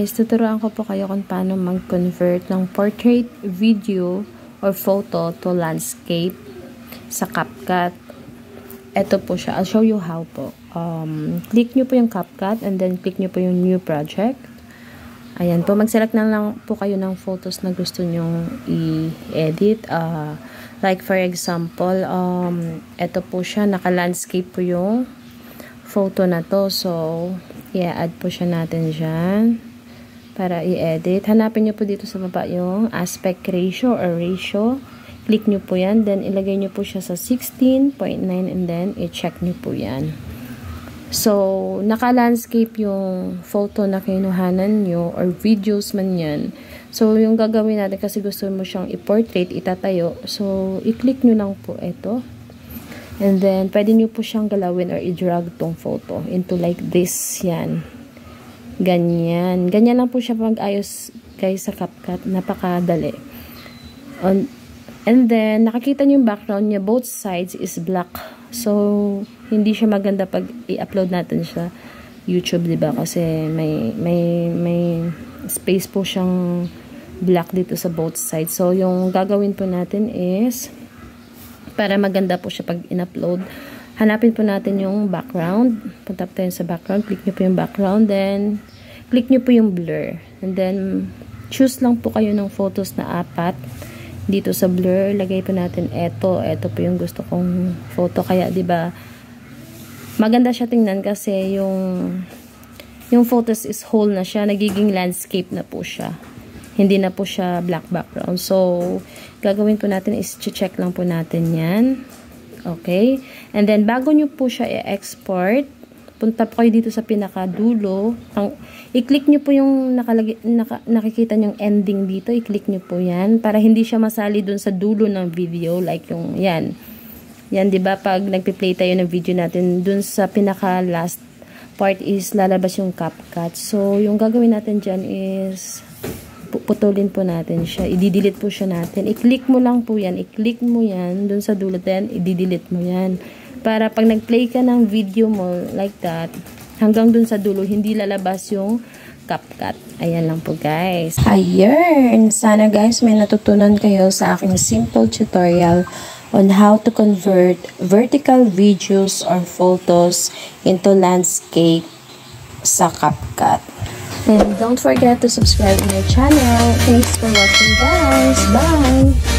guys, tuturuan ko po kayo kung paano mag-convert ng portrait video or photo to landscape sa CapCut. Ito po siya. I'll show you how po. Click nyo po yung CapCut and then click nyo po yung new project. Ayan po, mag-select na lang po kayo ng photos na gusto nyong i-edit. Like for example, ito po siya, naka-landscape po yung photo na to. So, i-add po siya natin dyan para i-edit. Hanapin nyo po dito sa baba yung aspect ratio or ratio. Click nyo po yan. Then, ilagay nyo po siya sa 16.9 and then i-check nyo po yan. So, naka-landscape yung photo na kinuhanan nyo or videos man yan. So, yung gagawin natin kasi gusto mo siyang i-portrait, itatayo. So, i-click nyo lang po ito. And then, pwede nyo po siyang galawin or i-drag tong photo into like this. Yan. Ganyan. Ganyan lang po siya pag-ayos guys sa CapCut. Napakadali. And then, nakikita nyo yung background niya. Both sides is black. So, hindi siya maganda pag i-upload natin sa YouTube, diba? Kasi may space po siyang black dito sa both sides. So, yung gagawin po natin is para maganda po siya pag in-upload. Hanapin po natin yung background. Punta po tayo sa background. Click nyo po yung background. Then, click nyo po yung blur. And then, choose lang po kayo ng photos na 4. Dito sa blur, lagay po natin eto. Eto po yung gusto kong photo. Kaya, diba, maganda siya tingnan kasi yung photos is whole na siya. Nagiging landscape na po siya. Hindi na po siya black background. So, gagawin po natin is check lang po natin yan. Okay? And then, bago nyo po siya i-export, punta po kayo dito sa pinakadulo. I-click nyo po yung nakikita nyong ending dito. I-click nyo po yan para hindi siya masali dun sa dulo ng video. Like yung, yan. Yan, diba? Pag nagpi-play tayo ng video natin, dun sa pinaka-last part is lalabas yung CapCut. So, yung gagawin natin dyan is putulin po natin siya. I-delete po siya natin. I-click mo lang po yan. I-click mo yan dun sa dulo. Then, i-delete mo yan. Para pag nag-play ka ng video mo like that, hanggang dun sa dulo, hindi lalabas yung CapCut. Ayan lang po guys. Ayun! Sana guys may natutunan kayo sa aking simple tutorial on how to convert vertical videos or photos into landscape sa CapCut. And don't forget to subscribe to my channel. Thanks for watching guys. Bye!